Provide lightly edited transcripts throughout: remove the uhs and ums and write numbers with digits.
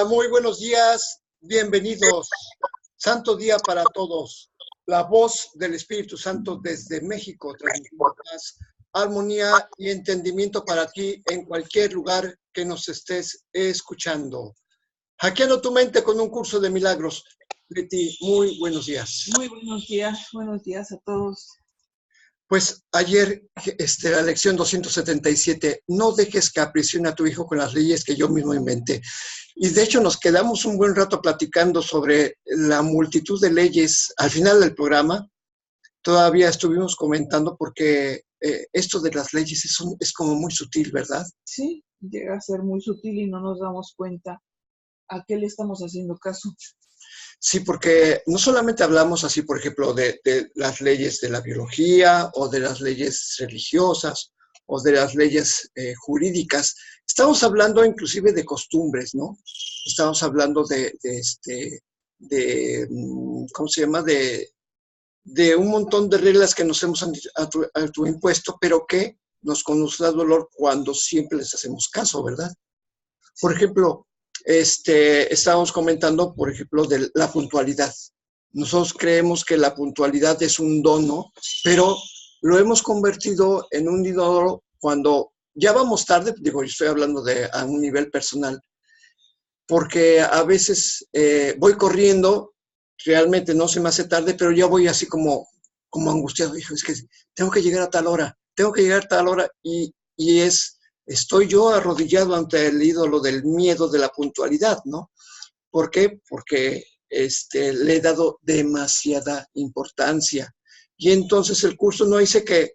muy buenos días, bienvenidos. Santo día para todos. La voz del Espíritu Santo desde México, transmitiendo paz, armonía y entendimiento para ti en cualquier lugar que nos estés escuchando. Hackeando tu mente con un curso de milagros. Leti, muy buenos días. Muy buenos días a todos. Pues ayer, la lección 277, no dejes que aprisione a tu hijo con las leyes que yo mismo inventé. Y de hecho nos quedamos un buen rato platicando sobre la multitud de leyes. Al final del programa todavía estuvimos comentando porque esto de las leyes es como muy sutil, ¿verdad? Sí, llega a ser muy sutil y no nos damos cuenta a qué le estamos haciendo caso. Sí, porque no solamente hablamos así, por ejemplo, de las leyes de la biología o de las leyes religiosas o de las leyes jurídicas. Estamos hablando inclusive de costumbres, ¿no? Estamos hablando ¿cómo se llama? De un montón de reglas que nos hemos autoimpuesto, pero que nos conducen al dolor cuando siempre les hacemos caso, ¿verdad? Por ejemplo, estábamos comentando, por ejemplo, de la puntualidad. Nosotros creemos que la puntualidad es un dono, pero lo hemos convertido en un ídolo cuando ya vamos tarde, digo, yo estoy hablando a un nivel personal, porque a veces voy corriendo, realmente no se me hace tarde, pero ya voy así como angustiado. Hijo, es que tengo que llegar a tal hora, y estoy yo arrodillado ante el ídolo del miedo de la puntualidad, ¿no? ¿Por qué? Porque le he dado demasiada importancia. Y entonces el curso no dice que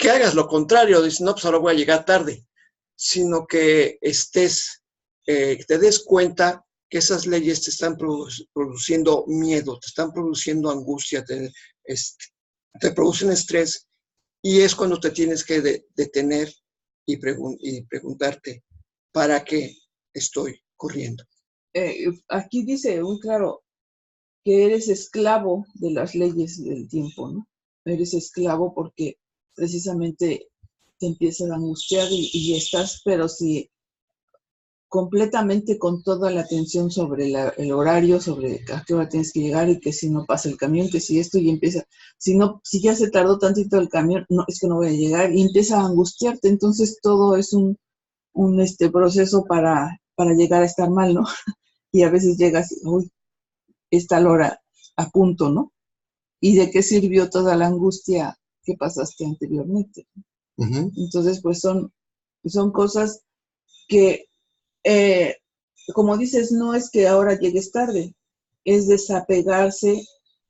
hagas lo contrario, dice, no, pues ahora voy a llegar tarde, sino que te des cuenta que esas leyes te están produciendo miedo, te están produciendo angustia, te producen estrés, y es cuando te tienes que detener y preguntarte, ¿para qué estoy corriendo? Aquí dice muy claro que eres esclavo de las leyes del tiempo, ¿no? Eres esclavo porque precisamente te empiezas a angustiar y estás, pero si completamente con toda la atención sobre el horario, sobre a qué hora tienes que llegar y que si no pasa el camión, que si esto y empieza, si ya se tardó tantito el camión, no, es que no voy a llegar y empieza a angustiarte, entonces todo es un proceso para llegar a estar mal, ¿no? Y a veces llegas, uy, está la hora a punto, ¿no? ¿Y de qué sirvió toda la angustia que pasaste anteriormente? Uh-huh. Entonces, pues son cosas que como dices, no es que ahora llegues tarde, es desapegarse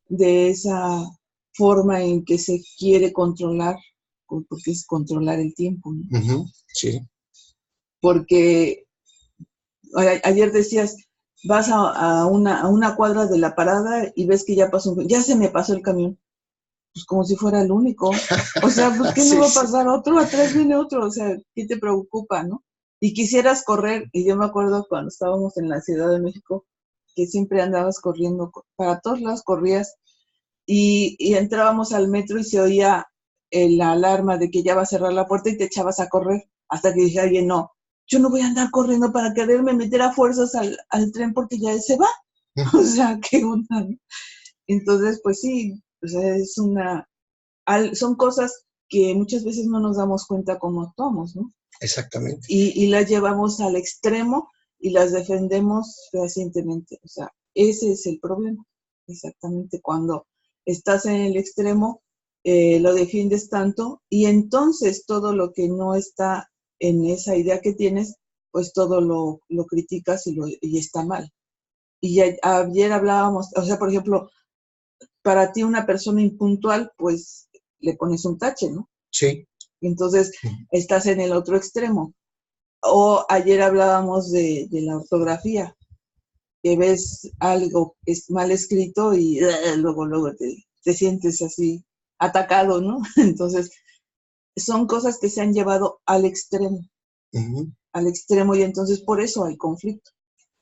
de esa forma en que se quiere controlar, porque es controlar el tiempo, ¿no? Uh-huh. Sí. Porque ayer decías, vas a una cuadra de la parada y ves que ya se me pasó el camión. Pues como si fuera el único. O sea, pues ¿qué no va a pasar otro? Atrás viene otro, o sea, ¿qué te preocupa, no? Y quisieras correr, y yo me acuerdo cuando estábamos en la Ciudad de México, que siempre andabas corriendo, para todos lados corrías, y entrábamos al metro y se oía la alarma de que ya va a cerrar la puerta y te echabas a correr, hasta que dije, oye, no, yo no voy a andar corriendo para quererme meter a fuerzas al tren porque ya se va. O sea, qué onda, ¿no? Entonces, pues sí, o sea, son cosas que muchas veces no nos damos cuenta cómo actuamos, ¿no? Exactamente. Y las llevamos al extremo y las defendemos fehacientemente. O sea, ese es el problema. Exactamente, cuando estás en el extremo, lo defiendes tanto y entonces todo lo que no está en esa idea que tienes, pues todo lo criticas y está mal. Y ayer hablábamos, o sea, por ejemplo, para ti una persona impuntual, pues le pones un tache, ¿no? Sí. Entonces, estás en el otro extremo. O ayer hablábamos de la ortografía, que ves algo que es mal escrito y luego te sientes así atacado, ¿no? Entonces, son cosas que se han llevado al extremo. Uh-huh. Al extremo, y entonces por eso hay conflicto.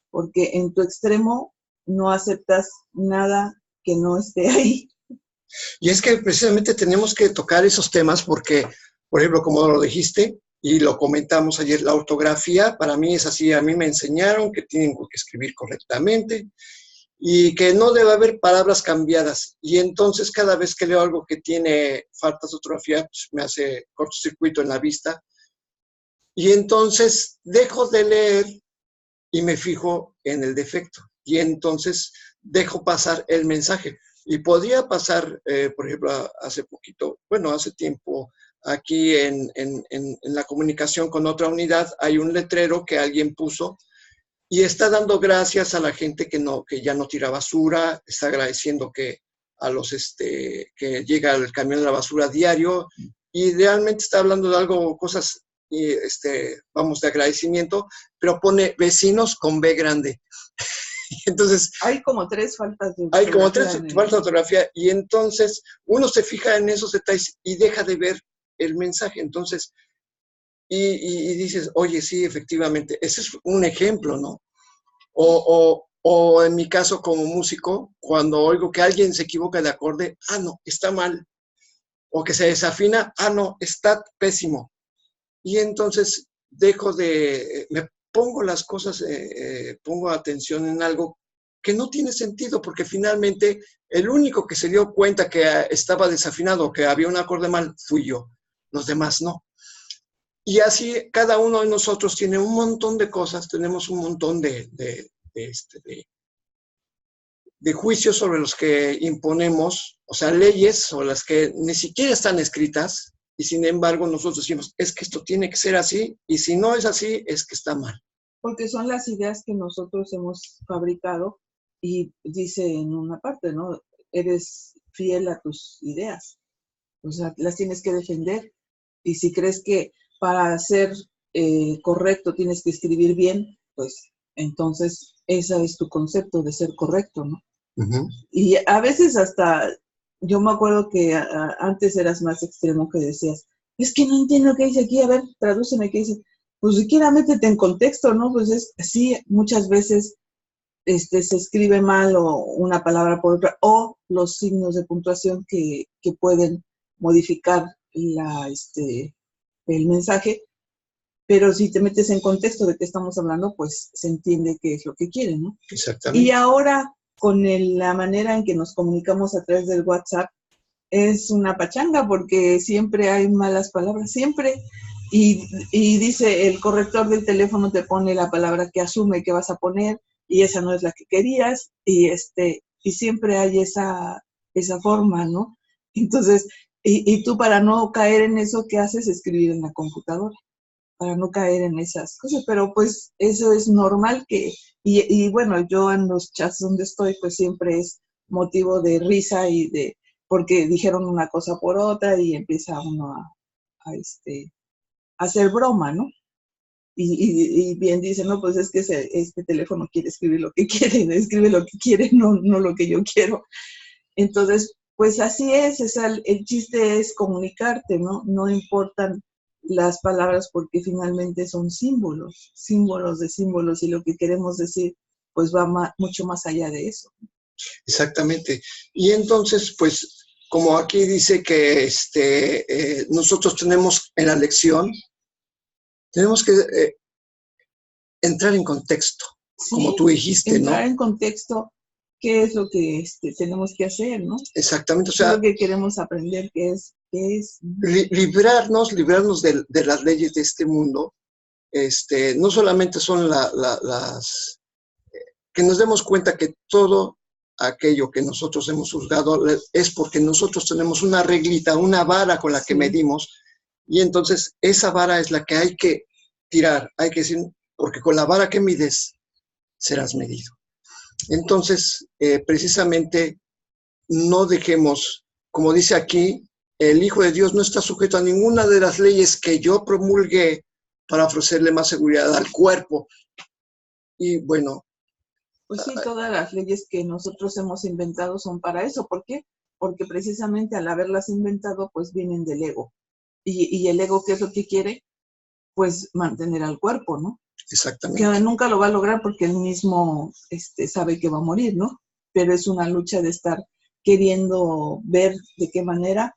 Porque en tu extremo no aceptas nada que no esté ahí. Y es que precisamente tenemos que tocar esos temas porque, por ejemplo, como lo dijiste, y lo comentamos ayer, la ortografía para mí es así, a mí me enseñaron que tienen que escribir correctamente y que no debe haber palabras cambiadas. Y entonces cada vez que leo algo que tiene faltas de ortografía, pues me hace cortocircuito en la vista. Y entonces dejo de leer y me fijo en el defecto. Y entonces dejo pasar el mensaje. Y podía pasar, por ejemplo, hace tiempo, aquí en la comunicación con otra unidad, hay un letrero que alguien puso y está dando gracias a la gente que ya no tira basura, está agradeciendo que llega el camión de la basura diario, y realmente está hablando de algo, cosas, vamos, de agradecimiento, pero pone vecinos con B grande. Entonces, hay como 3 faltas de ortografía. Hay como 3 faltas de ortografía, y entonces uno se fija en esos detalles y deja de ver el mensaje. Entonces, y dices, oye, sí, efectivamente, ese es un ejemplo, ¿no? O en mi caso como músico, cuando oigo que alguien se equivoca de acorde, no, está mal. O que se desafina, no, está pésimo. Y entonces me pongo las cosas, pongo atención en algo que no tiene sentido, porque finalmente el único que se dio cuenta que estaba desafinado, que había un acorde mal, fui yo. Los demás no. Y así cada uno de nosotros tiene un montón de cosas, tenemos un montón de juicios sobre los que imponemos, o sea, leyes sobre las que ni siquiera están escritas, y sin embargo nosotros decimos, es que esto tiene que ser así, y si no es así, es que está mal. Porque son las ideas que nosotros hemos fabricado, y dice en una parte, ¿no? Eres fiel a tus ideas, o sea, las tienes que defender, y si crees que para ser correcto tienes que escribir bien, pues entonces ese es tu concepto de ser correcto, ¿no? Uh-huh. Y a veces hasta, yo me acuerdo que antes eras más extremo, que decías, es que no entiendo qué dice aquí, a ver, tradúceme qué dice. Pues siquiera métete en contexto, ¿no? Pues es así, muchas veces se escribe mal o una palabra por otra, o los signos de puntuación que pueden modificar el mensaje, pero si te metes en contexto de qué estamos hablando, pues se entiende qué es lo que quieren, ¿no? Exactamente. Y ahora, con la manera en que nos comunicamos a través del WhatsApp, es una pachanga, porque siempre hay malas palabras, siempre. Y dice, el corrector del teléfono te pone la palabra que asume que vas a poner, y esa no es la que querías, y siempre hay esa forma, ¿no? Entonces, y tú, para no caer en eso, ¿qué haces? Escribir en la computadora, para no caer en esas cosas, pero pues eso es normal y bueno, yo en los chats donde estoy, pues siempre es motivo de risa, porque dijeron una cosa por otra, y empieza uno a hacer broma, ¿no? Y bien dice, no, pues es que este teléfono quiere escribir lo que quiere, escribe lo que quiere, no lo que yo quiero. Entonces, pues así es, el chiste es comunicarte, ¿no? No importan las palabras, porque finalmente son símbolos de símbolos, y lo que queremos decir pues va mucho más allá de eso. Exactamente. Y entonces, pues, como aquí dice que nosotros tenemos en la lección, tenemos que entrar en contexto, sí, como tú dijiste, entrar, ¿no? En contexto, qué es lo que tenemos que hacer, ¿no? Exactamente, o sea, es lo que queremos aprender, qué es. Librarnos de las leyes de este mundo. No solamente son las que nos demos cuenta que todo aquello que nosotros hemos juzgado es porque nosotros tenemos una reglita, una vara con la que medimos, y entonces esa vara es la que hay que tirar, hay que decir, porque con la vara que mides serás medido. Entonces, precisamente, no dejemos, como dice aquí, el Hijo de Dios no está sujeto a ninguna de las leyes que yo promulgué para ofrecerle más seguridad al cuerpo. Y bueno, pues sí, todas las leyes que nosotros hemos inventado son para eso. ¿Por qué? Porque precisamente al haberlas inventado, pues vienen del ego. Y el ego, ¿qué es lo que quiere? Pues mantener al cuerpo, ¿no? Exactamente. Que nunca lo va a lograr, porque él mismo sabe que va a morir, ¿no? Pero es una lucha de estar queriendo ver de qué manera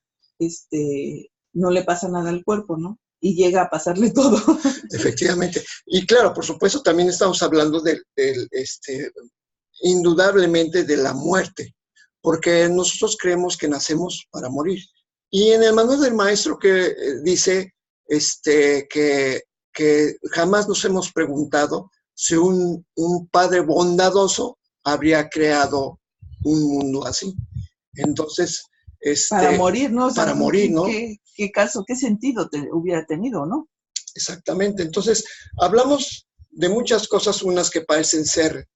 no le pasa nada al cuerpo, ¿no? y llega a pasarle todo. Efectivamente. Y claro, por supuesto, también estamos hablando indudablemente de la muerte, porque nosotros creemos que nacemos para morir. Y en el manual del maestro que dice que jamás nos hemos preguntado si un padre bondadoso habría creado un mundo así. Entonces, Para morir, ¿no? O sea, para morir, ¿no? ¿qué caso, qué sentido hubiera tenido, no? Exactamente. Entonces, hablamos de muchas cosas, unas que parecen ser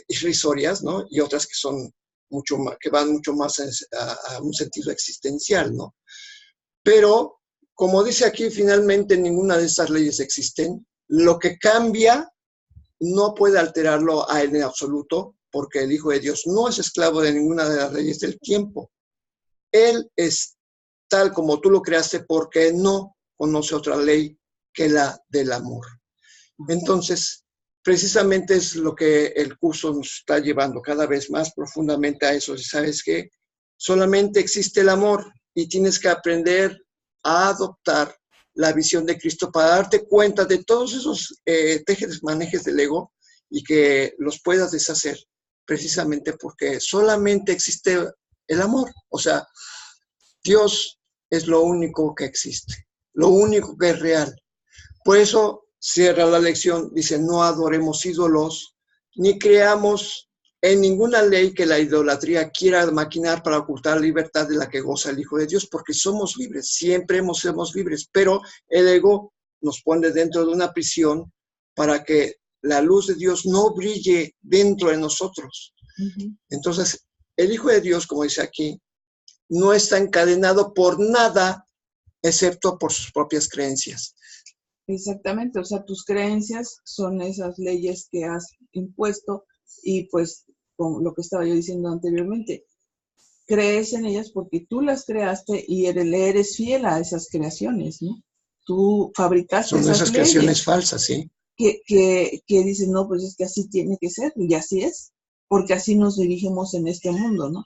irrisorias, ¿no? Y otras que son mucho más, que van mucho más a un sentido existencial, ¿no? Pero, como dice aquí, finalmente ninguna de estas leyes existen. Lo que cambia no puede alterarlo a él en absoluto, porque el Hijo de Dios no es esclavo de ninguna de las leyes del tiempo. Él es tal como tú lo creaste porque no conoce otra ley que la del amor. Entonces, precisamente es lo que el curso nos está llevando cada vez más profundamente a eso. ¿Sabes qué? Solamente existe el amor y tienes que aprender a adoptar la visión de Cristo para darte cuenta de todos esos tejes, manejes del ego y que los puedas deshacer, precisamente porque solamente existe el amor. O sea, Dios es lo único que existe, lo único que es real. Por eso cierra la lección, dice, no adoremos ídolos, ni creamos en ninguna ley que la idolatría quiera maquinar para ocultar la libertad de la que goza el Hijo de Dios, porque somos libres, siempre somos libres, pero el ego nos pone dentro de una prisión para que la luz de Dios no brille dentro de nosotros. Entonces, el Hijo de Dios, como dice aquí, no está encadenado por nada excepto por sus propias creencias. Exactamente, o sea, tus creencias son esas leyes que has impuesto y pues, como lo que estaba yo diciendo anteriormente, crees en ellas porque tú las creaste y le eres fiel a esas creaciones, ¿no? Tú fabricaste son esas leyes creaciones falsas, ¿sí? Que dices, no, pues es que así tiene que ser, y así es, porque así nos dirigimos en este mundo, ¿no?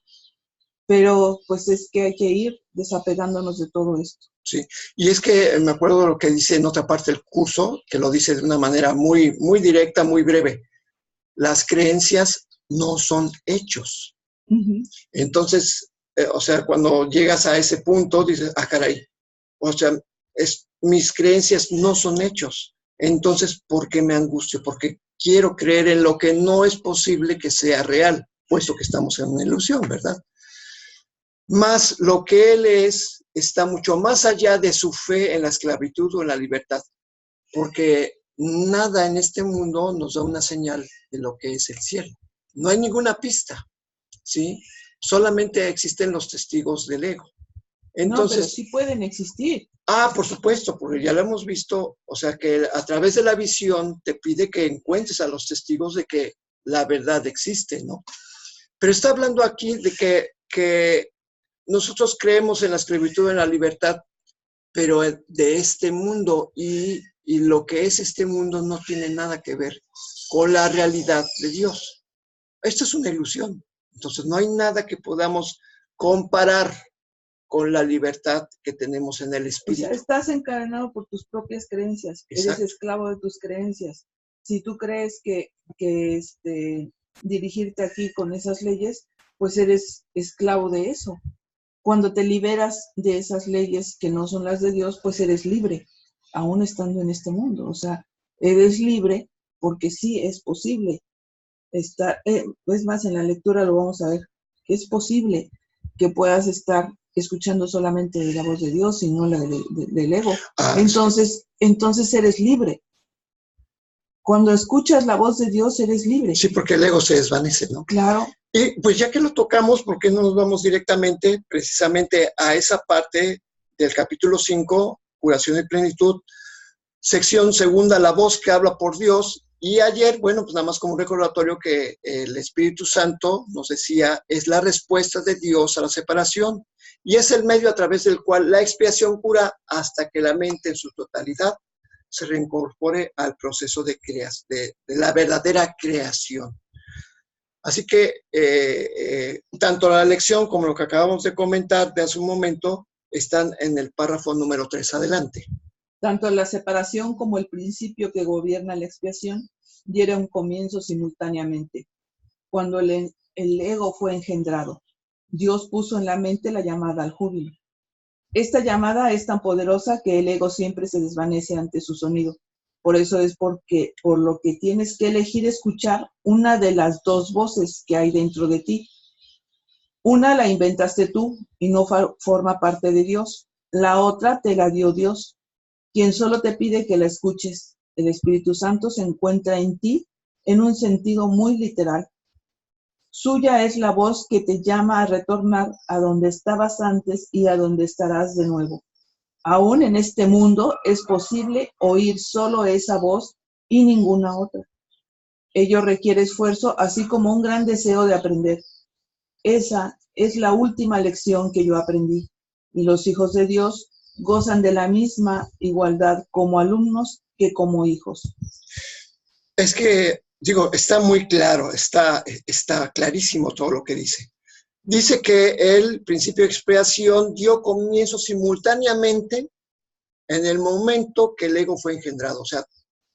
Pero pues es que hay que ir desapegándonos de todo esto. Sí, y es que me acuerdo lo que dice en otra parte del curso, que lo dice de una manera muy, muy directa, muy breve. Las creencias no son hechos. Entonces, o sea, cuando llegas a ese punto, dices, ah, caray, o sea, mis creencias no son hechos. Entonces, ¿por qué me angustio? Porque quiero creer en lo que no es posible que sea real, puesto que estamos en una ilusión, ¿verdad? Más lo que él es está mucho más allá de su fe en la esclavitud o en la libertad, porque nada en este mundo nos da una señal de lo que es el cielo. No hay ninguna pista, ¿sí? Solamente existen los testigos del ego. Entonces, no, pero sí pueden existir. Ah, por supuesto, porque ya lo hemos visto, o sea que a través de la visión te pide que encuentres a los testigos de que la verdad existe, ¿no? Pero está hablando aquí de que nosotros creemos en la esclavitud, en la libertad, pero de este mundo y lo que es este mundo no tiene nada que ver con la realidad de Dios. Esto es una ilusión. Entonces no hay nada que podamos comparar con la libertad que tenemos en el espíritu. O sea, estás encadenado por tus propias creencias. Exacto. Eres esclavo de tus creencias. Si tú crees que dirigirte aquí con esas leyes, pues eres esclavo de eso. Cuando te liberas de esas leyes que no son las de Dios, pues eres libre, aún estando en este mundo. O sea, eres libre porque sí es posible estar, es más, en la lectura lo vamos a ver, que es posible que puedas estar escuchando solamente la voz de Dios y no la del ego. Entonces eres libre. Cuando escuchas la voz de Dios, eres libre. Sí, porque el ego se desvanece, ¿no? Claro. Y pues ya que lo tocamos, ¿por qué no nos vamos directamente precisamente a esa parte del capítulo 5, curación y plenitud, sección segunda, la voz que habla por Dios? Y ayer, bueno, pues nada más como un recordatorio que el Espíritu Santo nos decía, es la respuesta de Dios a la separación y es el medio a través del cual la expiación cura hasta que la mente en su totalidad se reincorpore al proceso de la verdadera creación. Así que tanto la lección como lo que acabamos de comentar de hace un momento están en el párrafo número 3. Adelante. Tanto la separación como el principio que gobierna la expiación dieron comienzo simultáneamente. Cuando el ego fue engendrado, Dios puso en la mente la llamada al júbilo. Esta llamada es tan poderosa que el ego siempre se desvanece ante su sonido. Por eso es por lo que tienes que elegir escuchar una de las dos voces que hay dentro de ti. Una la inventaste tú y no forma parte de Dios. La otra te la dio Dios, quien solo te pide que la escuches. El Espíritu Santo se encuentra en ti en un sentido muy literal. Suya es la voz que te llama a retornar a donde estabas antes y a donde estarás de nuevo. Aún en este mundo es posible oír solo esa voz y ninguna otra. Ello requiere esfuerzo, así como un gran deseo de aprender. Esa es la última lección que yo aprendí, y los hijos de Dios gozan de la misma igualdad como alumnos que como hijos. Es que, digo, está muy claro, está clarísimo todo lo que dice. Dice que el principio de expiación dio comienzo simultáneamente en el momento que el ego fue engendrado. O sea,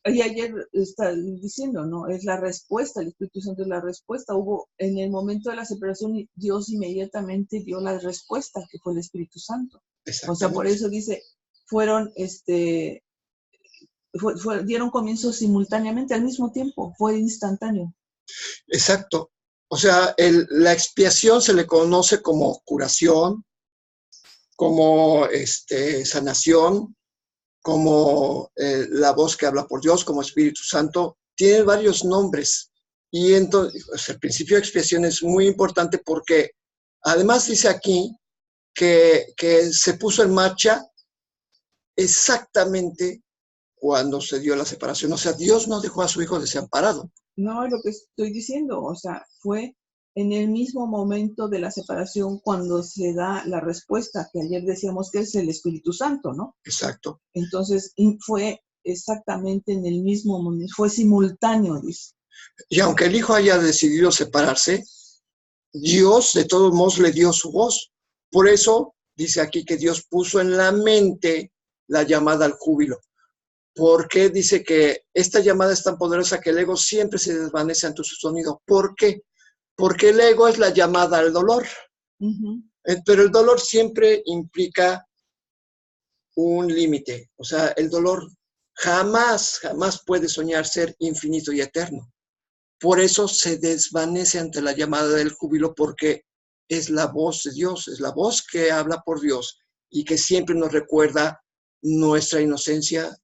y ayer está diciendo, ¿no? Es la respuesta, el Espíritu Santo es la respuesta. Hubo, en el momento de la separación, Dios inmediatamente dio la respuesta, que fue el Espíritu Santo. O sea, por eso dice, dieron comienzo simultáneamente, al mismo tiempo, fue instantáneo. Exacto. O sea, la expiación se le conoce como curación, como sanación, como la voz que habla por Dios, como Espíritu Santo. Tiene varios nombres. Y entonces, el principio de expiación es muy importante porque además dice aquí que se puso en marcha exactamente cuando se dio la separación. O sea, Dios no dejó a su hijo desamparado. No, es lo que estoy diciendo. O sea, fue en el mismo momento de la separación cuando se da la respuesta, que ayer decíamos que es el Espíritu Santo, ¿no? Exacto. Entonces, fue exactamente en el mismo momento, fue simultáneo, dice. Y aunque el hijo haya decidido separarse, Dios de todos modos le dio su voz. Por eso dice aquí que Dios puso en la mente la llamada al júbilo. Porque dice que esta llamada es tan poderosa que el ego siempre se desvanece ante su sonido. ¿Por qué? Porque el ego es la llamada al dolor. Pero el dolor siempre implica un límite. O sea, el dolor jamás puede soñar ser infinito y eterno. Por eso se desvanece ante la llamada del júbilo, porque es la voz de Dios, es la voz que habla por Dios y que siempre nos recuerda nuestra inocencia,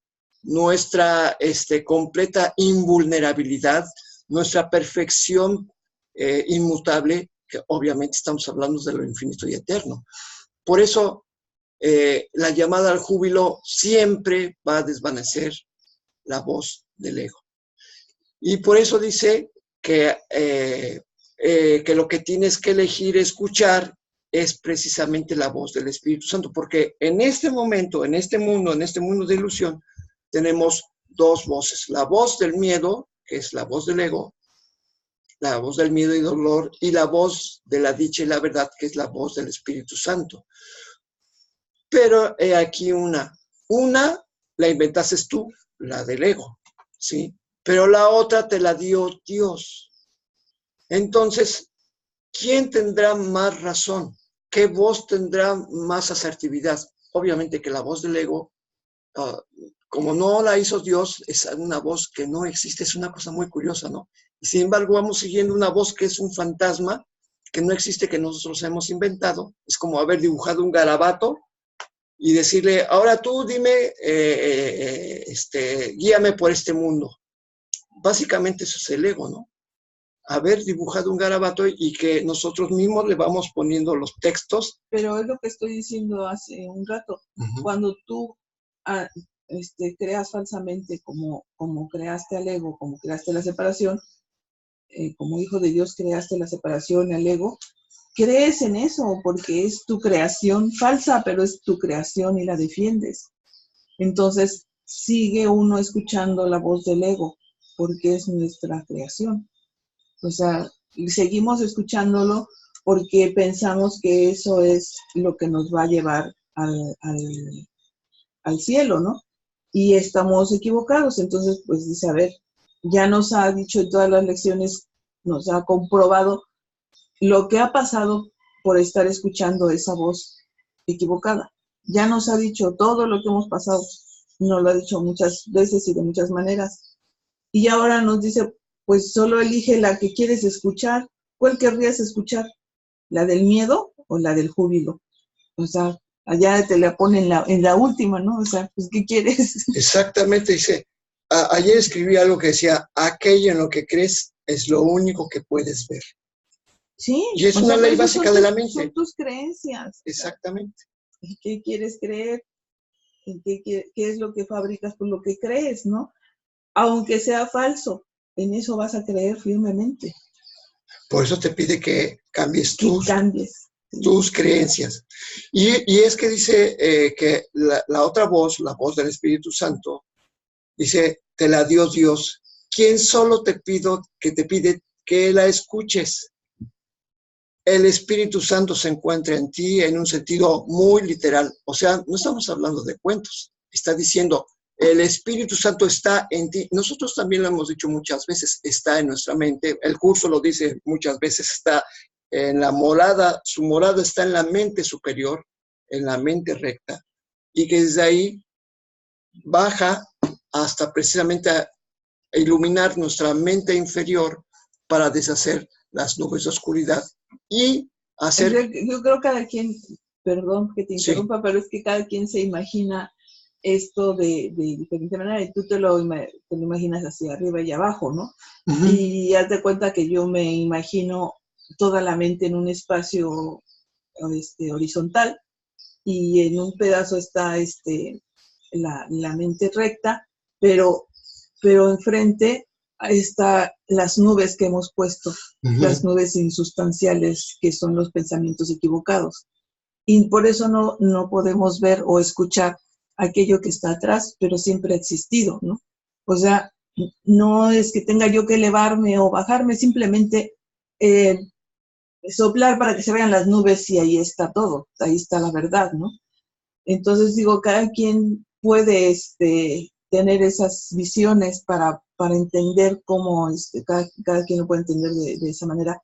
nuestra completa invulnerabilidad, nuestra perfección inmutable, que obviamente estamos hablando de lo infinito y eterno. Por eso la llamada al júbilo siempre va a desvanecer la voz del ego. Y por eso dice que lo que tienes que elegir escuchar es precisamente la voz del Espíritu Santo, porque en este momento, en este mundo de ilusión, tenemos dos voces. La voz del miedo, que es la voz del ego, la voz del miedo y dolor, y la voz de la dicha y la verdad, que es la voz del Espíritu Santo. Pero aquí una la inventaste tú, la del ego, ¿sí? Pero la otra te la dio Dios. Entonces, ¿quién tendrá más razón? ¿Qué voz tendrá más asertividad? Obviamente que la voz del ego, como no la hizo Dios, es una voz que no existe, es una cosa muy curiosa, ¿no? Y sin embargo, vamos siguiendo una voz que es un fantasma, que no existe, que nosotros hemos inventado. Es como haber dibujado un garabato y decirle, ahora tú dime, guíame por este mundo. Básicamente eso es el ego, ¿no? Haber dibujado un garabato y que nosotros mismos le vamos poniendo los textos. Pero es lo que estoy diciendo hace un rato. Cuando tú creas falsamente, como creaste al ego, como creaste la separación, como hijo de Dios creaste la separación al ego, crees en eso porque es tu creación falsa, pero es tu creación y la defiendes. Entonces sigue uno escuchando la voz del ego porque es nuestra creación. O sea, seguimos escuchándolo porque pensamos que eso es lo que nos va a llevar al cielo, ¿no? Y estamos equivocados. Entonces, pues dice, a ver, ya nos ha dicho en todas las lecciones, nos ha comprobado lo que ha pasado por estar escuchando esa voz equivocada. Ya nos ha dicho todo lo que hemos pasado, nos lo ha dicho muchas veces y de muchas maneras. Y ahora nos dice, pues solo elige la que quieres escuchar. ¿Cuál querrías escuchar? ¿La del miedo o la del júbilo? O sea, allá te la ponen en la última, ¿no? O sea, pues, ¿qué quieres? Exactamente, dice, ayer escribí algo que decía, aquello en lo que crees es lo único que puedes ver. Sí, Y es o una sea, ley básica de la mente. Son tus creencias. Exactamente. ¿En qué quieres creer? ¿En qué es lo que fabricas por lo que crees, no? Aunque sea falso, en eso vas a creer firmemente. Por eso te pide que cambies tus creencias. Y es que dice que la otra voz, la voz del Espíritu Santo, dice, te la dio Dios, quien solo te pide que la escuches. El Espíritu Santo se encuentra en ti en un sentido muy literal. O sea, no estamos hablando de cuentos. Está diciendo, el Espíritu Santo está en ti. Nosotros también lo hemos dicho muchas veces, está en nuestra mente. El curso lo dice muchas veces, está en la morada, su morada está en la mente superior, en la mente recta. Y que desde ahí baja hasta precisamente a iluminar nuestra mente inferior para deshacer las nubes de oscuridad y hacer... Yo creo que cada quien, perdón que te interrumpa, sí, pero es que cada quien se imagina esto de diferente manera y tú te lo imaginas hacia arriba y abajo, ¿no? Uh-huh. Y haz de cuenta que yo me imagino toda la mente en un espacio horizontal y en un pedazo está la mente recta, pero enfrente están las nubes que hemos puesto, uh-huh, las nubes insustanciales que son los pensamientos equivocados. Y por eso no podemos ver o escuchar aquello que está atrás, pero siempre ha existido, ¿no? O sea, no es que tenga yo que elevarme o bajarme, simplemente soplar para que se vean las nubes y ahí está todo, ahí está la verdad, ¿no? Entonces digo, cada quien puede tener esas visiones para entender cómo cada quien lo puede entender de esa manera,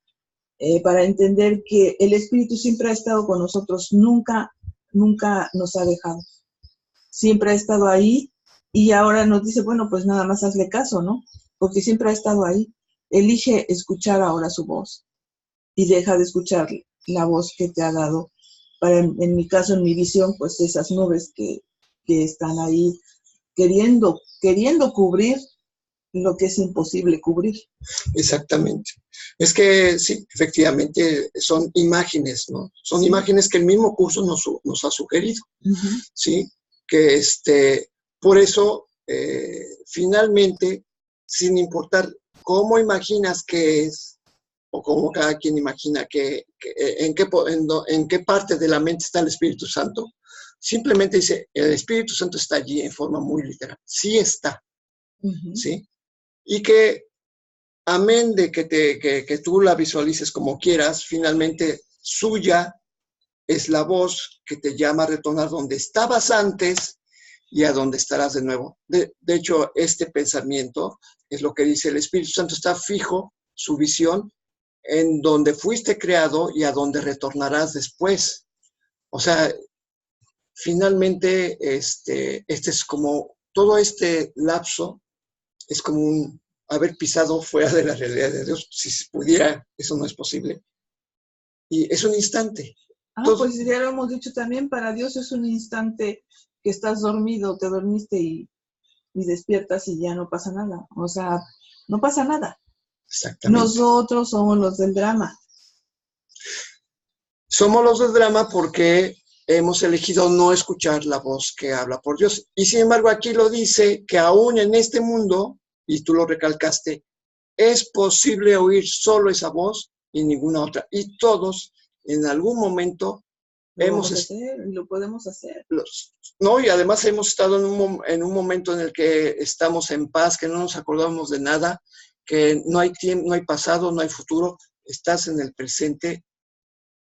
para entender que el Espíritu siempre ha estado con nosotros, nunca nos ha dejado, siempre ha estado ahí y ahora nos dice, bueno, pues nada más hazle caso, ¿no? Porque siempre ha estado ahí. Elige escuchar ahora su voz y deja de escuchar la voz que te ha dado. En mi caso, en mi visión, pues esas nubes que están ahí queriendo cubrir lo que es imposible cubrir. Exactamente. Es que sí, efectivamente son imágenes, ¿no? Son imágenes que el mismo curso nos ha sugerido, uh-huh, ¿sí? Que por eso, finalmente, sin importar cómo imaginas que es, o cómo cada quien imagina en qué parte de la mente está el Espíritu Santo, simplemente dice, el Espíritu Santo está allí en forma muy literal. Sí está, uh-huh, ¿sí? Y que, amén de que tú la visualices como quieras, finalmente suya es la voz que te llama a retornar donde estabas antes y a donde estarás de nuevo. De hecho, este pensamiento es lo que dice el Espíritu Santo, está fijo, su visión, en donde fuiste creado y a donde retornarás después. O sea, finalmente, este es como, todo este lapso es como haber pisado fuera de la realidad de Dios. Si se pudiera, eso no es posible. Y es un instante. Pues ya lo hemos dicho también, para Dios es un instante que estás dormido, te dormiste y despiertas y ya no pasa nada. O sea, no pasa nada. Exactamente. Nosotros somos los del drama. Somos los del drama porque hemos elegido no escuchar la voz que habla por Dios. Y sin embargo, aquí lo dice que aún en este mundo, y tú lo recalcaste, es posible oír solo esa voz y ninguna otra. Y todos, en algún momento, lo podemos hacer. No, y además hemos estado en un momento en el que estamos en paz, que no nos acordamos de nada, que no hay tiempo, no hay pasado, no hay futuro, estás en el presente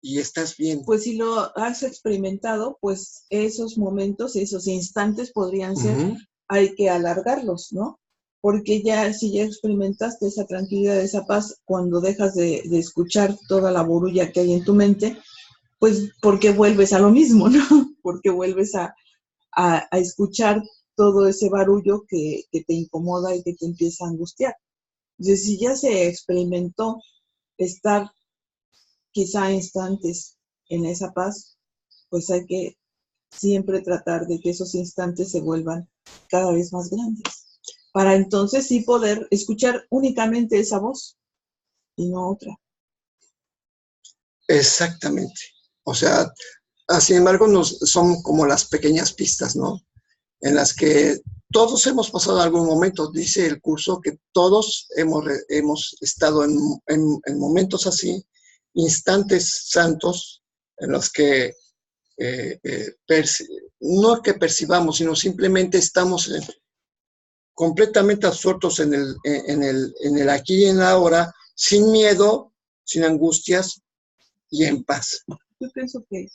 y estás bien. Pues si lo has experimentado, pues esos momentos, esos instantes podrían ser, hay que alargarlos, ¿no? Porque ya, si ya experimentaste esa tranquilidad, esa paz, cuando dejas de escuchar toda la burulla que hay en tu mente, pues porque vuelves a lo mismo, ¿no? Porque vuelves a escuchar todo ese barullo que te incomoda y que te empieza a angustiar. Entonces, si ya se experimentó estar quizá instantes en esa paz, pues hay que siempre tratar de que esos instantes se vuelvan cada vez más grandes, para entonces sí poder escuchar únicamente esa voz y no otra. Exactamente. O sea, sin embargo, son como las pequeñas pistas, ¿no? En las que todos hemos pasado algún momento. Dice el curso que todos hemos estado en momentos así, instantes santos, en los que no que percibamos, sino simplemente estamos completamente absortos en el aquí y en la ahora, sin miedo, sin angustias y en paz. Yo pienso que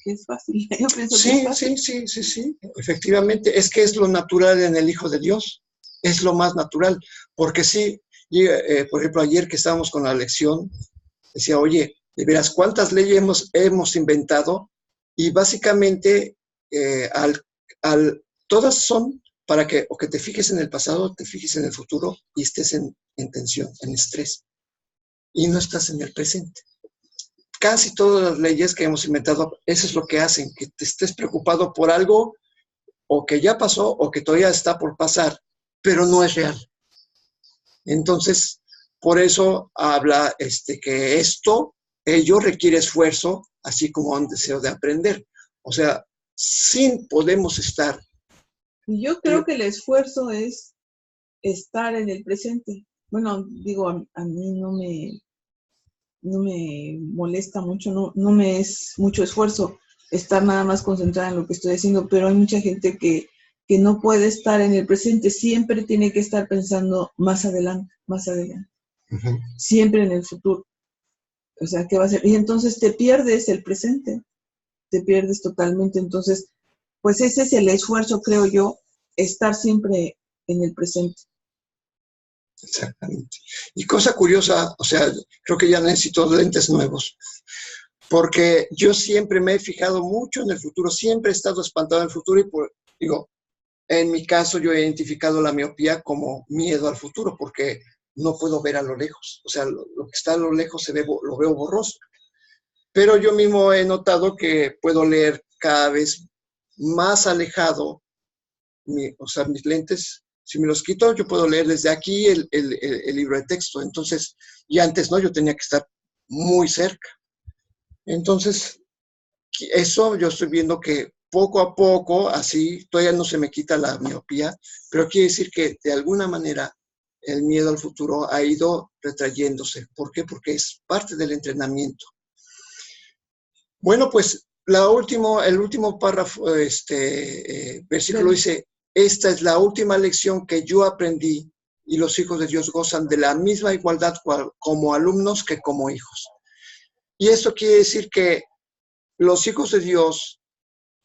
es fácil. Yo pienso sí, que es fácil. Sí. Efectivamente, es que es lo natural en el Hijo de Dios. Es lo más natural. Porque sí, por ejemplo, ayer que estábamos con la lección, decía, oye, de veras, ¿cuántas leyes hemos inventado? Y básicamente, todas son para que o que te fijes en el pasado, te fijes en el futuro y estés en tensión, en estrés. Y no estás en el presente. Casi todas las leyes que hemos inventado, eso es lo que hacen, que te estés preocupado por algo o que ya pasó o que todavía está por pasar, pero no es real. Entonces, por eso habla que ello requiere esfuerzo, así como un deseo de aprender. O sea, sí podemos estar. Y yo creo que el esfuerzo es estar en el presente. Bueno, digo, a mí no me molesta mucho, no me es mucho esfuerzo estar nada más concentrada en lo que estoy haciendo, pero hay mucha gente que no puede estar en el presente, siempre tiene que estar pensando más adelante, siempre en el futuro. O sea, ¿qué va a ser? Y entonces te pierdes el presente, te pierdes totalmente. Entonces, pues ese es el esfuerzo, creo yo, estar siempre en el presente. Exactamente. Y cosa curiosa, o sea, creo que ya necesito lentes nuevos, porque yo siempre me he fijado mucho en el futuro, siempre he estado espantado en el futuro y en mi caso yo he identificado la miopía como miedo al futuro, porque no puedo ver a lo lejos, o sea, lo que está a lo lejos lo veo borroso. Pero yo mismo he notado que puedo leer cada vez más alejado, o sea, mis lentes, si me los quito, yo puedo leer desde aquí el libro de texto. Entonces, y antes no, yo tenía que estar muy cerca. Entonces, eso yo estoy viendo que poco a poco, así, todavía no se me quita la miopía, pero quiere decir que de alguna manera el miedo al futuro ha ido retrayéndose. ¿Por qué? Porque es parte del entrenamiento. Bueno, pues el último párrafo, versículo dice, esta es la última lección que yo aprendí y los hijos de Dios gozan de la misma igualdad como alumnos que como hijos. Y esto quiere decir que los hijos de Dios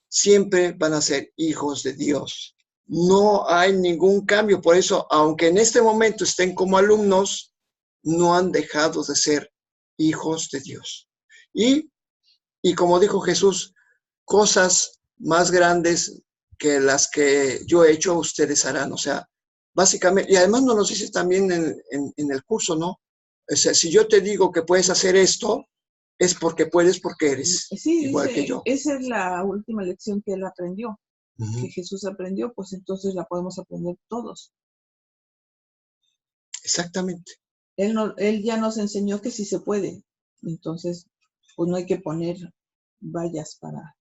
siempre van a ser hijos de Dios. No hay ningún cambio. Por eso, aunque en este momento estén como alumnos, no han dejado de ser hijos de Dios. Y como dijo Jesús, cosas más grandes que las que yo he hecho, ustedes harán. O sea, básicamente, y además nos lo dice también en el curso, ¿no? O sea, si yo te digo que puedes hacer esto, es porque puedes, porque eres igual que yo. Esa es la última lección que él aprendió, que Jesús aprendió, pues entonces la podemos aprender todos. Exactamente. Él ya nos enseñó que sí se puede, entonces pues no hay que poner vallas para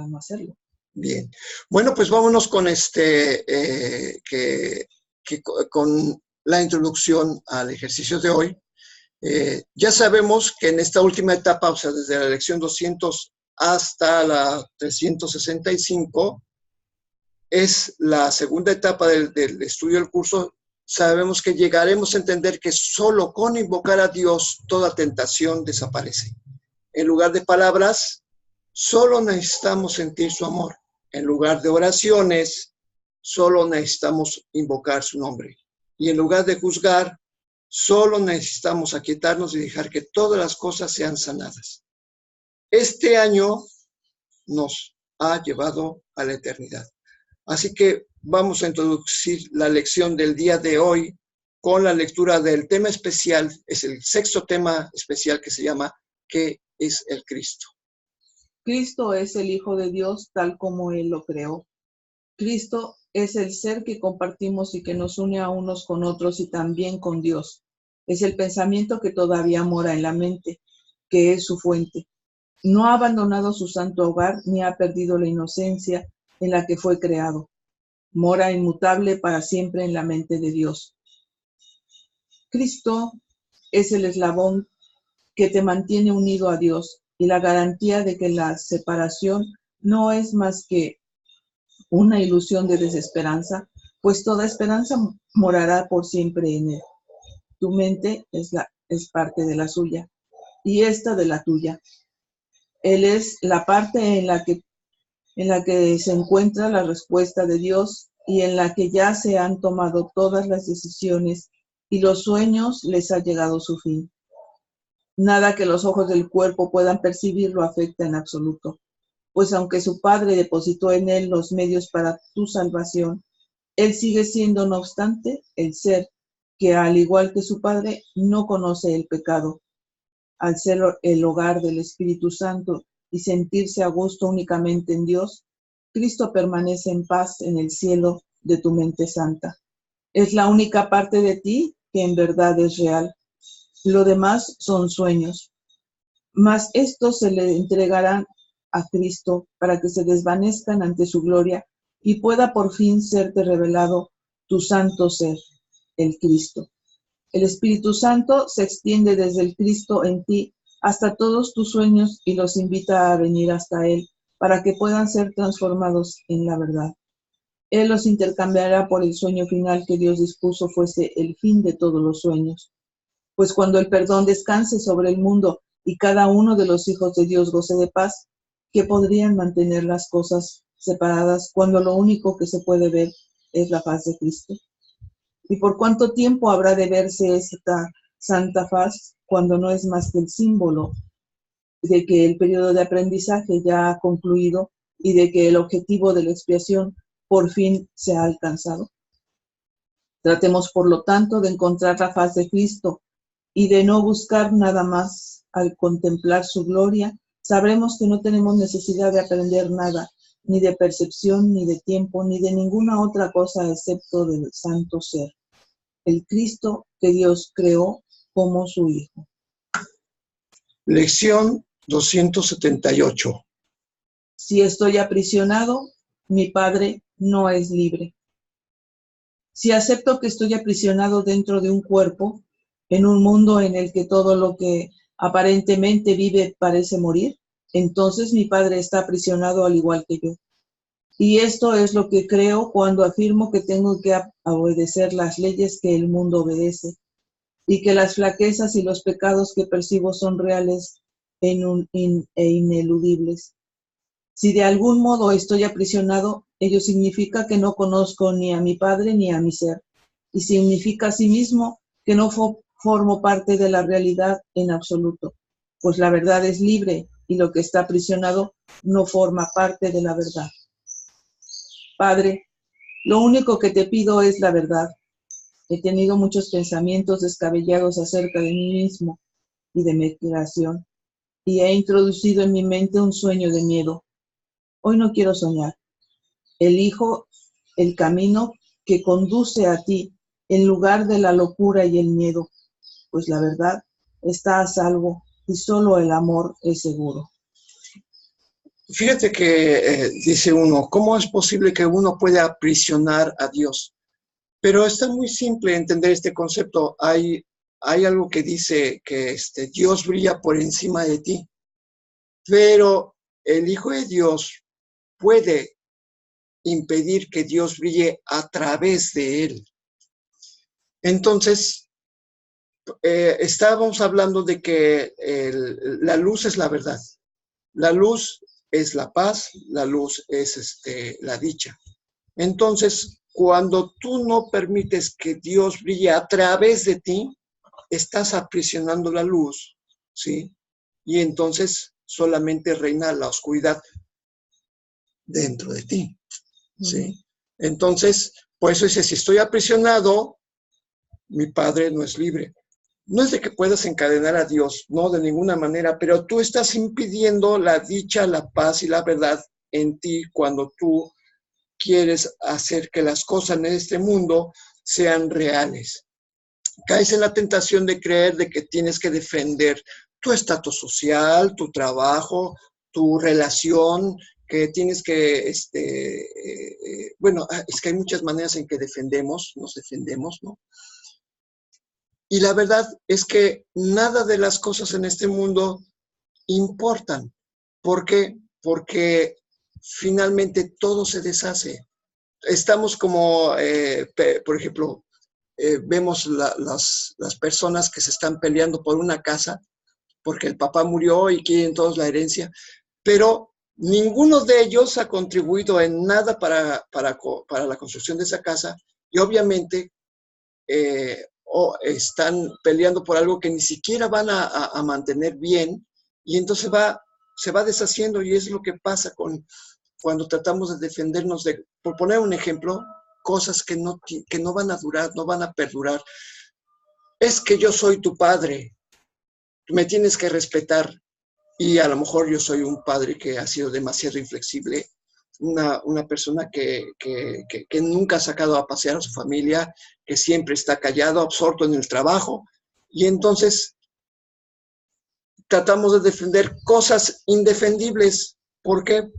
no hacerlo. Bien. Bueno, pues vámonos con con la introducción al ejercicio de hoy. Ya sabemos que en esta última etapa, o sea, desde la lección 200 hasta la 365, es la segunda etapa del estudio del curso. Sabemos que llegaremos a entender que solo con invocar a Dios toda tentación desaparece. En lugar de palabras, solo necesitamos sentir su amor. En lugar de oraciones, solo necesitamos invocar su nombre. Y en lugar de juzgar, solo necesitamos aquietarnos y dejar que todas las cosas sean sanadas. Este año nos ha llevado a la eternidad. Así que vamos a introducir la lección del día de hoy con la lectura del tema especial. Es el sexto tema especial que se llama ¿Qué es el Cristo? Cristo es el Hijo de Dios tal como Él lo creó. Cristo es el ser que compartimos y que nos une a unos con otros y también con Dios. Es el pensamiento que todavía mora en la mente, que es su fuente. No ha abandonado su santo hogar ni ha perdido la inocencia en la que fue creado. Mora inmutable para siempre en la mente de Dios. Cristo es el eslabón que te mantiene unido a Dios y la garantía de que la separación no es más que una ilusión de desesperanza, pues toda esperanza morará por siempre en Él. Tu mente es parte de la suya y esta de la tuya. Él es la parte en la que se encuentra la respuesta de Dios y en la que ya se han tomado todas las decisiones y los sueños les ha llegado su fin. Nada que los ojos del cuerpo puedan percibir lo afecta en absoluto, pues aunque su Padre depositó en él los medios para tu salvación, él sigue siendo, no obstante, el ser que, al igual que su Padre, no conoce el pecado. Al ser el hogar del Espíritu Santo y sentirse a gusto únicamente en Dios, Cristo permanece en paz en el cielo de tu mente santa. Es la única parte de ti que en verdad es real. Lo demás son sueños, mas estos se le entregarán a Cristo para que se desvanezcan ante su gloria y pueda por fin serte revelado tu santo ser, el Cristo. El Espíritu Santo se extiende desde el Cristo en ti hasta todos tus sueños y los invita a venir hasta Él para que puedan ser transformados en la verdad. Él los intercambiará por el sueño final que Dios dispuso fuese el fin de todos los sueños. Pues cuando el perdón descanse sobre el mundo y cada uno de los hijos de Dios goce de paz, ¿qué podrían mantener las cosas separadas cuando lo único que se puede ver es la faz de Cristo? ¿Y por cuánto tiempo habrá de verse esta santa faz cuando no es más que el símbolo de que el periodo de aprendizaje ya ha concluido y de que el objetivo de la expiación por fin se ha alcanzado? Tratemos, por lo tanto, de encontrar la faz de Cristo y de no buscar nada más. Al contemplar su gloria, sabremos que no tenemos necesidad de aprender nada, ni de percepción, ni de tiempo, ni de ninguna otra cosa excepto del santo ser, el Cristo que Dios creó como su Hijo. Lección 278. Si estoy aprisionado, mi Padre no es libre. Si acepto que estoy aprisionado dentro de un cuerpo, en un mundo en el que todo lo que aparentemente vive parece morir, entonces mi Padre está aprisionado al igual que yo. Y esto es lo que creo cuando afirmo que tengo que obedecer las leyes que el mundo obedece, y que las flaquezas y los pecados que percibo son reales e ineludibles. Si de algún modo estoy aprisionado, ello significa que no conozco ni a mi Padre ni a mi ser, y significa asimismo que no formo parte de la realidad en absoluto, pues la verdad es libre y lo que está aprisionado no forma parte de la verdad. Padre, lo único que te pido es la verdad. He tenido muchos pensamientos descabellados acerca de mí mismo y de mi creación, y he introducido en mi mente un sueño de miedo. Hoy no quiero soñar. Elijo el camino que conduce a ti en lugar de la locura y el miedo, pues la verdad está a salvo y solo el amor es seguro. Fíjate que dice uno, ¿cómo es posible que uno pueda aprisionar a Dios? Pero está muy simple entender este concepto. Hay algo que dice que Dios brilla por encima de ti, pero el Hijo de Dios puede impedir que Dios brille a través de él. Entonces, estábamos hablando de que la luz es la verdad. La luz es la paz, la luz es la dicha. Entonces, cuando tú no permites que Dios brille a través de ti, estás aprisionando la luz, ¿sí? Y entonces solamente reina la oscuridad dentro de ti, ¿sí? Entonces, por eso dice, si estoy aprisionado, mi Padre no es libre. No es de que puedas encadenar a Dios, no, de ninguna manera, pero tú estás impidiendo la dicha, la paz y la verdad en ti cuando tú quieres hacer que las cosas en este mundo sean reales. Caes en la tentación de creer de que tienes que defender tu estatus social, tu trabajo, tu relación, que tienes que, bueno, es que hay muchas maneras en que nos defendemos, ¿no? Y la verdad es que nada de las cosas en este mundo importan. ¿Por qué? Porque finalmente todo se deshace. Estamos como, por ejemplo, vemos las personas que se están peleando por una casa porque el papá murió y quieren todos la herencia, pero ninguno de ellos ha contribuido en nada para la construcción de esa casa y obviamente o están peleando por algo que ni siquiera van a mantener bien y entonces se va deshaciendo y es lo que pasa cuando tratamos de defendernos de, por poner un ejemplo, cosas que no van a durar, no van a perdurar. Es que yo soy tu padre, me tienes que respetar y a lo mejor yo soy un padre que ha sido demasiado inflexible, una persona que nunca ha sacado a pasear a su familia, que siempre está callado, absorto en el trabajo, y entonces tratamos de defender cosas indefendibles. ¿Por qué?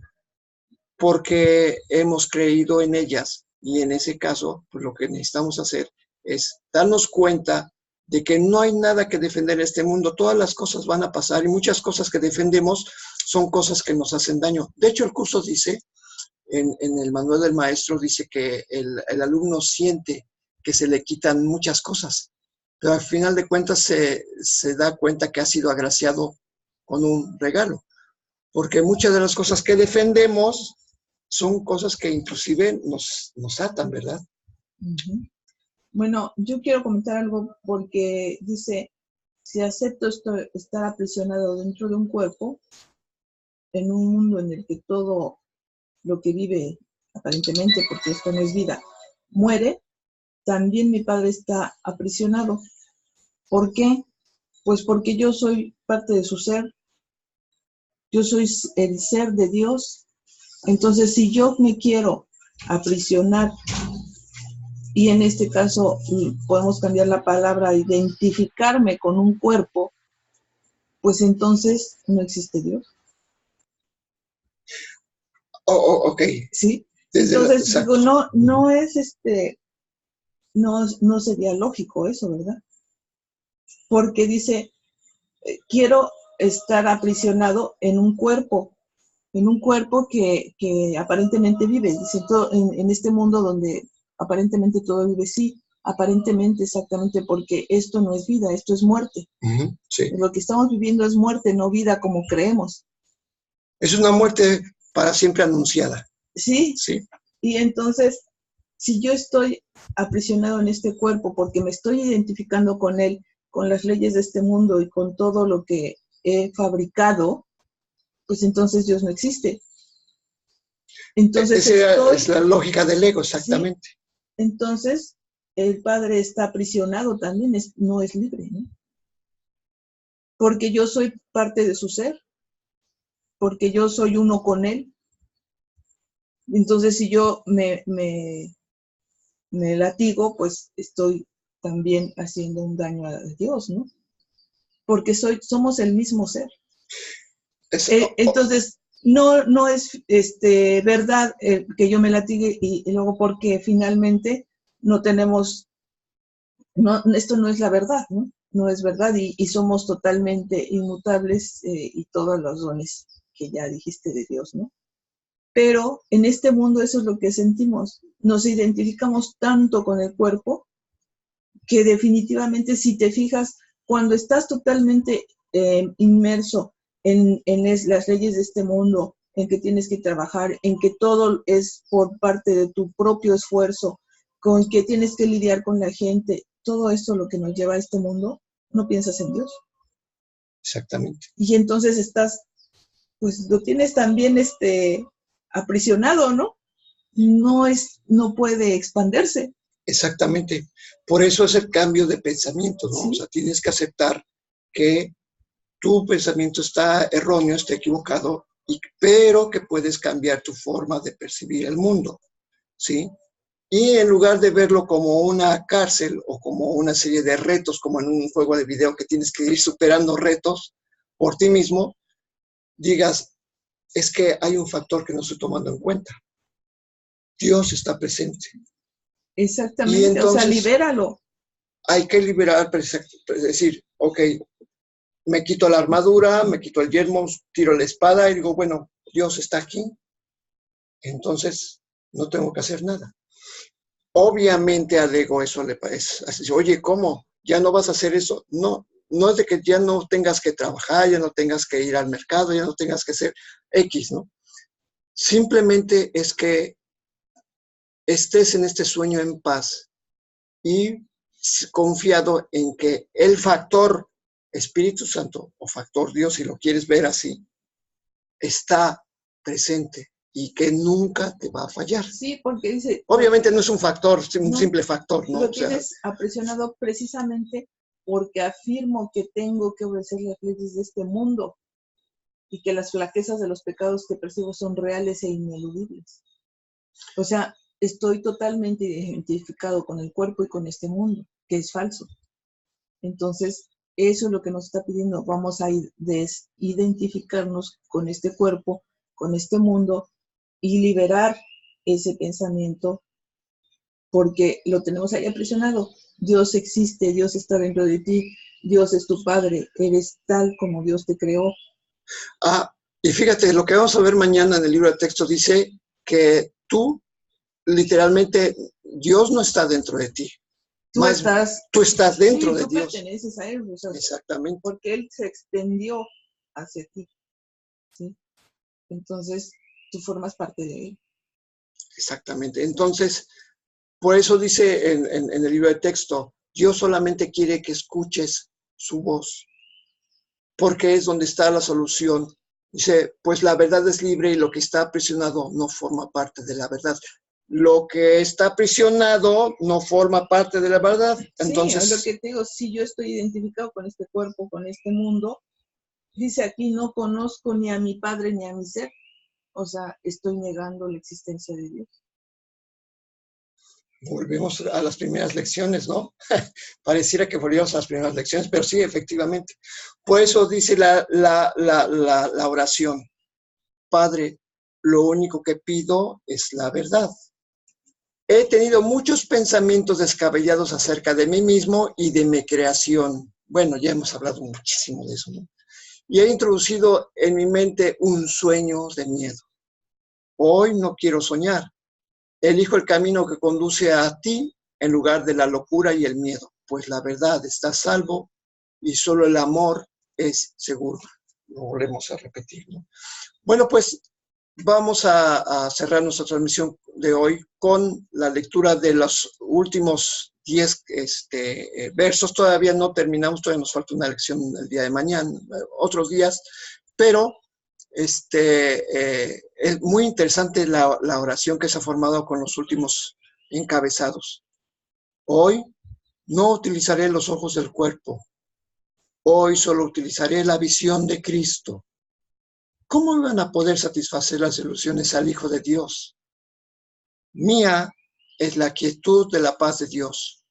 Porque hemos creído en ellas, y en ese caso, pues lo que necesitamos hacer es darnos cuenta de que no hay nada que defender en este mundo, todas las cosas van a pasar, y muchas cosas que defendemos son cosas que nos hacen daño. De hecho, el curso dice, en el manual del maestro dice que el alumno siente que se le quitan muchas cosas, pero al final de cuentas se da cuenta que ha sido agraciado con un regalo, porque muchas de las cosas que defendemos son cosas que inclusive nos atan, ¿verdad? Bueno, yo quiero comentar algo porque dice, si acepto estar aprisionado dentro de un cuerpo, en un mundo en el que todo lo que vive, aparentemente, porque esto no es vida, muere, también mi padre está aprisionado. ¿Por qué? Pues porque yo soy parte de su ser, yo soy el ser de Dios. Entonces, si yo me quiero aprisionar, y en este caso podemos cambiar la palabra, identificarme con un cuerpo, pues entonces no existe Dios. Ok. ¿Sí? Entonces, digo, no es no sería lógico eso, ¿verdad? Porque dice, quiero estar aprisionado en un cuerpo que aparentemente vive. Dice, en este mundo donde aparentemente todo vive, sí, aparentemente exactamente, porque esto no es vida, esto es muerte. Sí. Lo que estamos viviendo es muerte, no vida como creemos. Es una muerte para siempre anunciada. Sí, sí. Y entonces, si yo estoy aprisionado en este cuerpo porque me estoy identificando con él, con las leyes de este mundo y con todo lo que he fabricado, pues entonces Dios no existe. Entonces es la lógica del ego, exactamente. ¿sí? Entonces, el Padre está aprisionado también, no es libre, ¿no? Porque yo soy parte de su ser, porque yo soy uno con él. Entonces, si yo me latigo, pues estoy también haciendo un daño a Dios, ¿no? Porque somos el mismo ser. Entonces, no es verdad que yo me latigue y luego porque finalmente no tenemos, esto no es la verdad, ¿no? No es verdad y somos totalmente inmutables y todos los dones que ya dijiste de Dios, ¿no? Pero en este mundo eso es lo que sentimos. Nos identificamos tanto con el cuerpo que definitivamente, si te fijas, cuando estás totalmente inmerso en las leyes de este mundo, en que tienes que trabajar, en que todo es por parte de tu propio esfuerzo, con que tienes que lidiar con la gente, todo esto lo que nos lleva a este mundo, no piensas en Dios. Exactamente. Y entonces estás, pues lo tienes también aprisionado, ¿no? No puede expandirse. Exactamente. Por eso es el cambio de pensamiento, ¿no? Sí. O sea, tienes que aceptar que tu pensamiento está erróneo, está equivocado, pero que puedes cambiar tu forma de percibir el mundo, ¿sí? Y en lugar de verlo como una cárcel o como una serie de retos, como en un juego de video que tienes que ir superando retos por ti mismo, digas, es que hay un factor que no estoy tomando en cuenta. Dios está presente. Exactamente, Y entonces, o sea, libéralo. Hay que liberar, es decir, ok, me quito la armadura, me quito el yelmo, tiro la espada y digo, bueno, Dios está aquí, entonces no tengo que hacer nada. Obviamente al ego eso le parece, así, oye, ¿cómo? ¿Ya no vas a hacer eso? No, no es de que ya no tengas que trabajar, ya no tengas que ir al mercado, ya no tengas que hacer X, ¿no? Simplemente es que estés en este sueño en paz y confiado en que el factor Espíritu Santo o factor Dios, si lo quieres ver así, está presente y que nunca te va a fallar. Sí, porque dice... Obviamente no es un factor, un no, simple factor, ¿no? Lo tienes aprisionado precisamente porque afirmo que tengo que obedecer las leyes de este mundo y que las flaquezas de los pecados que percibo son reales e ineludibles. O sea, estoy totalmente identificado con el cuerpo y con este mundo, que es falso. Entonces, eso es lo que nos está pidiendo. Vamos a desidentificarnos con este cuerpo, con este mundo y liberar ese pensamiento porque lo tenemos ahí aprisionado. Dios existe, Dios está dentro de ti, Dios es tu Padre, eres tal como Dios te creó. Y fíjate, lo que vamos a ver mañana en el libro de texto dice que tú, literalmente, Dios no está dentro de ti. Tú estás dentro de Dios. Tú perteneces a Él. O sea, exactamente. Porque Él se extendió hacia ti. ¿Sí? Entonces, tú formas parte de Él. Exactamente. Entonces, por eso dice en el libro de texto, Dios solamente quiere que escuches su voz, porque es donde está la solución. Dice, pues la verdad es libre y lo que está aprisionado no forma parte de la verdad. Lo que está aprisionado no forma parte de la verdad. Entonces, sí, lo que te digo, si yo estoy identificado con este cuerpo, con este mundo, dice aquí, no conozco ni a mi Padre ni a mi ser. O sea, estoy negando la existencia de Dios. Volvemos a las primeras lecciones, ¿no? Pareciera que volvimos a las primeras lecciones, pero sí, efectivamente. Por eso dice la oración, Padre, lo único que pido es la verdad. He tenido muchos pensamientos descabellados acerca de mí mismo y de mi creación. Bueno, ya hemos hablado muchísimo de eso, ¿no? Y he introducido en mi mente un sueño de miedo. Hoy no quiero soñar. Elijo el camino que conduce a ti en lugar de la locura y el miedo, pues la verdad está a salvo y solo el amor es seguro. Lo volvemos a repetir, ¿no? Bueno, pues vamos a cerrar nuestra transmisión de hoy con la lectura de los últimos 10 versos. Todavía no terminamos, todavía nos falta una lección el día de mañana, otros días, pero es muy interesante la oración que se ha formado con los últimos encabezados. Hoy no utilizaré los ojos del cuerpo. Hoy solo utilizaré la visión de Cristo. ¿Cómo iban a poder satisfacer las ilusiones al Hijo de Dios? Mía es la quietud de la paz de Dios.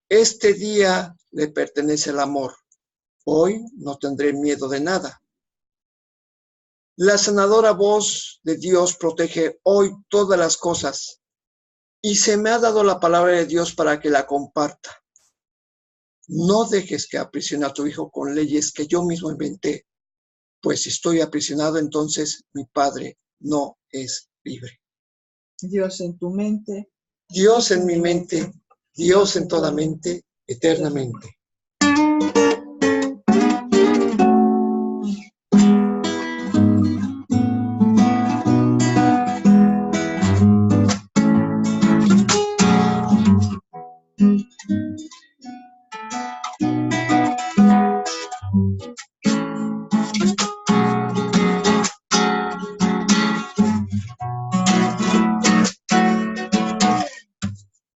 Este día le pertenece el amor. Hoy no tendré miedo de nada. La sanadora voz de Dios protege hoy todas las cosas y se me ha dado la palabra de Dios para que la comparta. No dejes que aprisione a tu hijo con leyes que yo mismo inventé, pues si estoy aprisionado, entonces mi Padre no es libre. Dios en tu mente. Dios en mi mente, Dios en toda mente, eternamente.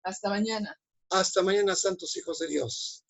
Hasta mañana. Hasta mañana, santos hijos de Dios.